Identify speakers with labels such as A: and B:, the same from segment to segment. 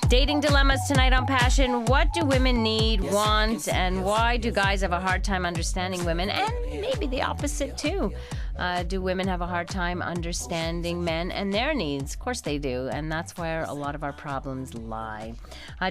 A: Dating dilemmas tonight on Passion. What do women need, want, and why do guys have a hard time understanding women? And maybe the opposite, too. Do women have a hard time understanding men and their needs? Of course they do, and that's where a lot of our problems lie.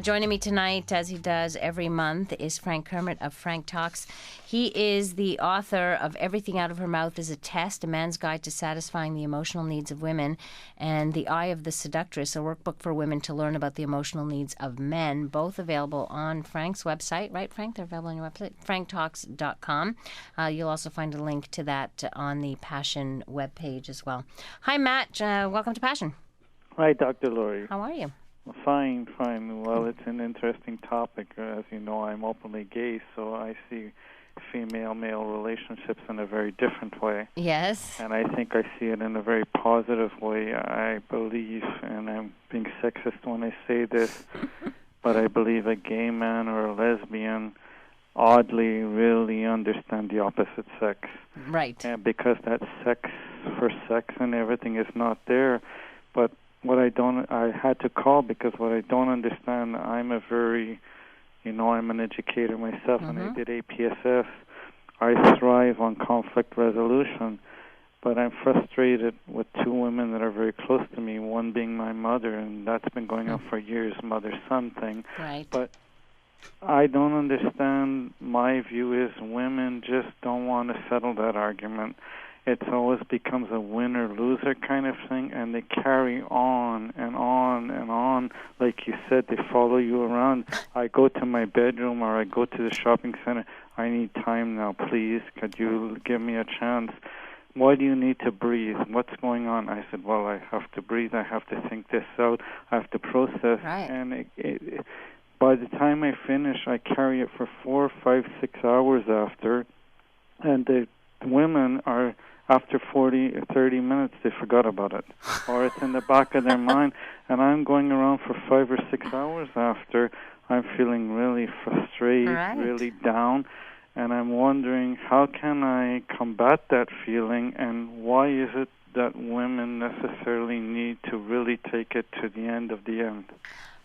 A: Joining me tonight, as he does every month, is Frank Kermit of Frank Talks. He is the author of Everything Out of Her Mouth is a Test, a man's guide to satisfying the emotional needs of women, and The Eye of the Seductress, a workbook for women to learn about the emotional needs of men, both available on Frank's website. Right, Frank? They're available on your website, franktalks.com. You'll also find a link to that on the Passion webpage as well. Hi, Matt. Welcome to Passion.
B: Hi, Dr. Laurie.
A: How are you?
B: Fine. Well, it's an interesting topic. As you know, I'm openly gay, so I see female-male relationships in a very different way.
A: Yes.
B: And I think I see it in a very positive way. I believe, and I'm being sexist when I say this, but I believe a gay man or a lesbian oddly really understand the opposite sex.
A: Right.
B: And because that sex for sex and everything is not there. But what I had to call because what I don't understand, I'm an educator myself, and I did APSS. I thrive on conflict resolution, but I'm frustrated with two women that are very close to me, one being my mother, and that's been going on for years, mother-son thing.
A: Right.
B: But I don't understand. My view is women just don't want to settle that argument. It always becomes a winner-loser kind of thing, and they carry on and on and on. Like you said, they follow you around. I go to my bedroom or I go to the shopping center. I need time now, please. Could you give me a chance? Why do you need to breathe? What's going on? I said, well, I have to breathe. I have to think this out. I have to process.
A: Right.
B: And by the time I finish, I carry it for 4, 5, 6 hours after. And the women are, after 40 or 30 minutes, they forgot about it. Or it's in the back of their mind. And I'm going around for 5 or 6 hours after. I'm feeling really frustrated, really down. And I'm wondering, how can I combat that feeling? And why is it that women necessarily need to really take it to the end of the end?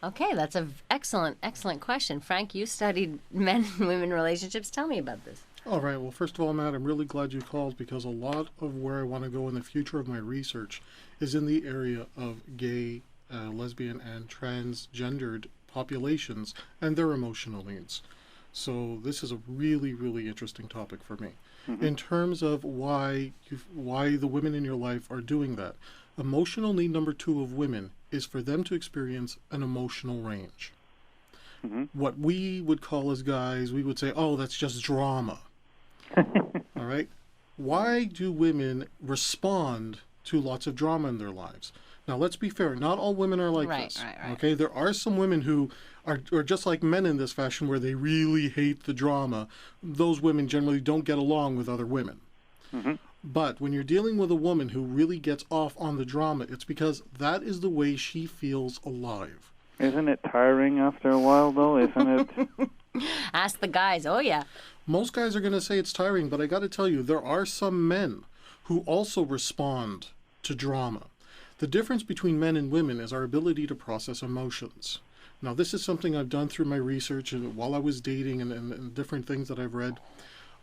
A: Okay, that's an excellent question. Frank, you studied men and women relationships. Tell me about this.
C: All right. Well, first of all, Matt, I'm really glad you called because a lot of where I want to go in the future of my research is in the area of gay, lesbian, and transgendered populations and their emotional needs. So this is a really, really interesting topic for me. In terms of why the women in your life are doing that. Emotional need number 2 of women is for them to experience an emotional range. What we would call as guys, we would say, oh, that's just drama. All right? Why do women respond to lots of drama in their lives? Now, let's be fair. Not all women are like this. Right. Okay? There are some women who are just like men in this fashion where they really hate the drama. Those women generally don't get along with other women. But when you're dealing with a woman who really gets off on the drama, it's because that is the way she feels alive.
B: Isn't it tiring after a while, though? Isn't it?
A: Ask the guys. Oh, yeah.
C: Most guys are going to say it's tiring, but I got to tell you, there are some men who also respond to drama. The difference between men and women is our ability to process emotions. Now, this is something I've done through my research and while I was dating and different things that I've read.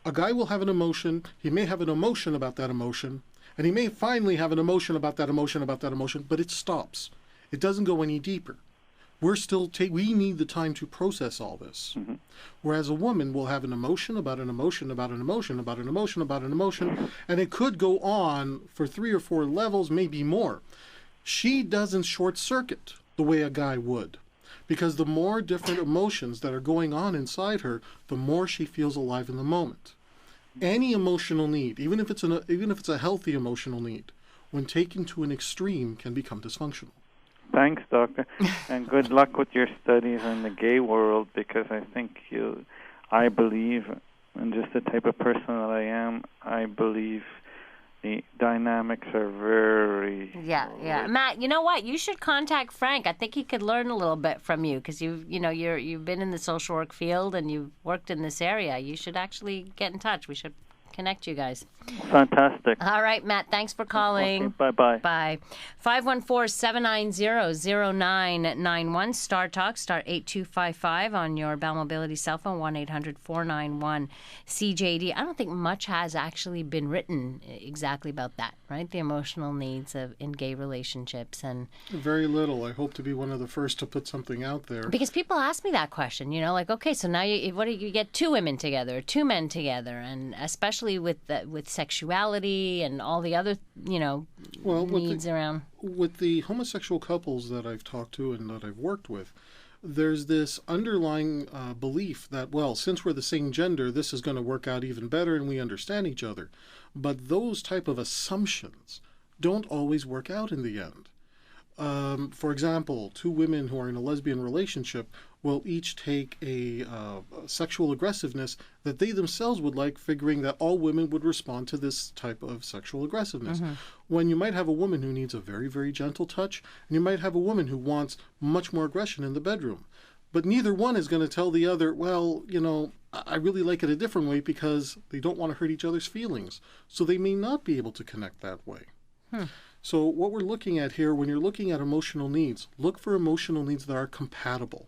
C: A guy will have an emotion. He may have an emotion about that emotion, and he may finally have an emotion about that emotion, but it stops. It doesn't go any deeper. We need the time to process all this. Whereas a woman will have an emotion about an emotion about an emotion about an emotion about an emotion, and it could go on for 3 or 4 levels, maybe more. She doesn't short circuit the way a guy would. Because the more different emotions that are going on inside her, the more she feels alive in the moment. Any emotional need, even if it's a healthy emotional need, when taken to an extreme, can become dysfunctional.
B: Thanks, Doctor, and good luck with your studies in the gay world, because I think I believe, and just the type of person that I am, I believe the dynamics are very...
A: Yeah. Matt, you know what? You should contact Frank. I think he could learn a little bit from you because you've been in the social work field and you've worked in this area. You should actually get in touch. We should connect you guys.
B: Fantastic.
A: All right, Matt, thanks for calling.
B: Okay, bye-bye.
A: Bye. 514-790-0991. Star Talk, star 8255 on your Bell Mobility cell phone, 1-800-491-CJAD. I don't think much has actually been written exactly about that, right? The emotional needs in gay relationships. And
C: Very little. I hope to be one of the first to put something out there.
A: because people ask me that question, like, okay, so now you get two women together, two men together, and especially with sexuality and all the other, needs around.
C: With the homosexual couples that I've talked to and that I've worked with, there's this underlying belief that, well, since we're the same gender, this is going to work out even better and we understand each other. But those type of assumptions don't always work out in the end. For example, two women who are in a lesbian relationship will each take a sexual aggressiveness that they themselves would like, figuring that all women would respond to this type of sexual aggressiveness. Mm-hmm. When you might have a woman who needs a very, very gentle touch, and you might have a woman who wants much more aggression in the bedroom. But neither one is going to tell the other, well, I really like it a different way, because they don't want to hurt each other's feelings. So they may not be able to connect that way. So what we're looking at here, when you're looking at emotional needs, look for emotional needs that are compatible.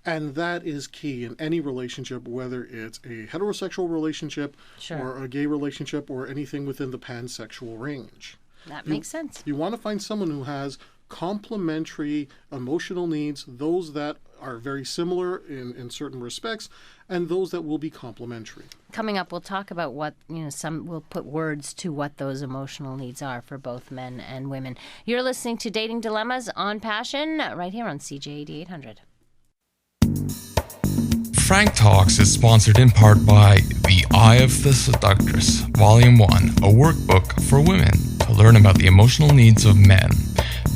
C: And that is key in any relationship, whether it's a heterosexual relationship or a gay relationship or anything within the pansexual range.
A: That makes sense.
C: You want to find someone who has complementary emotional needs, those that are very similar in certain respects, and those that will be complementary.
A: Coming up, we'll talk about what, we'll put words to what those emotional needs are for both men and women. You're listening to Dating Dilemmas on Passion, right here on CJAD 800.
D: Frank Talks is sponsored in part by The Eye of the Seductress, Volume 1, a workbook for women to learn about the emotional needs of men.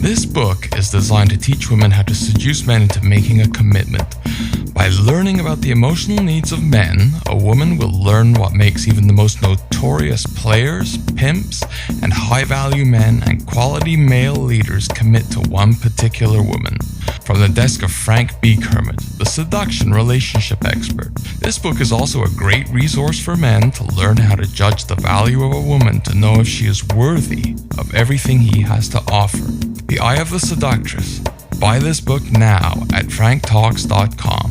D: This book is designed to teach women how to seduce men into making a commitment. By learning about the emotional needs of men, a woman will learn what makes even the most notorious players, pimps, and high-value men and quality male leaders commit to one particular woman. From the desk of Frank B. Kermit, the seduction relationship expert, this book is also a great resource for men to learn how to judge the value of a woman, to know if she is worthy of everything he has to offer. The Eye of the Seductress. Buy this book now at franktalks.com.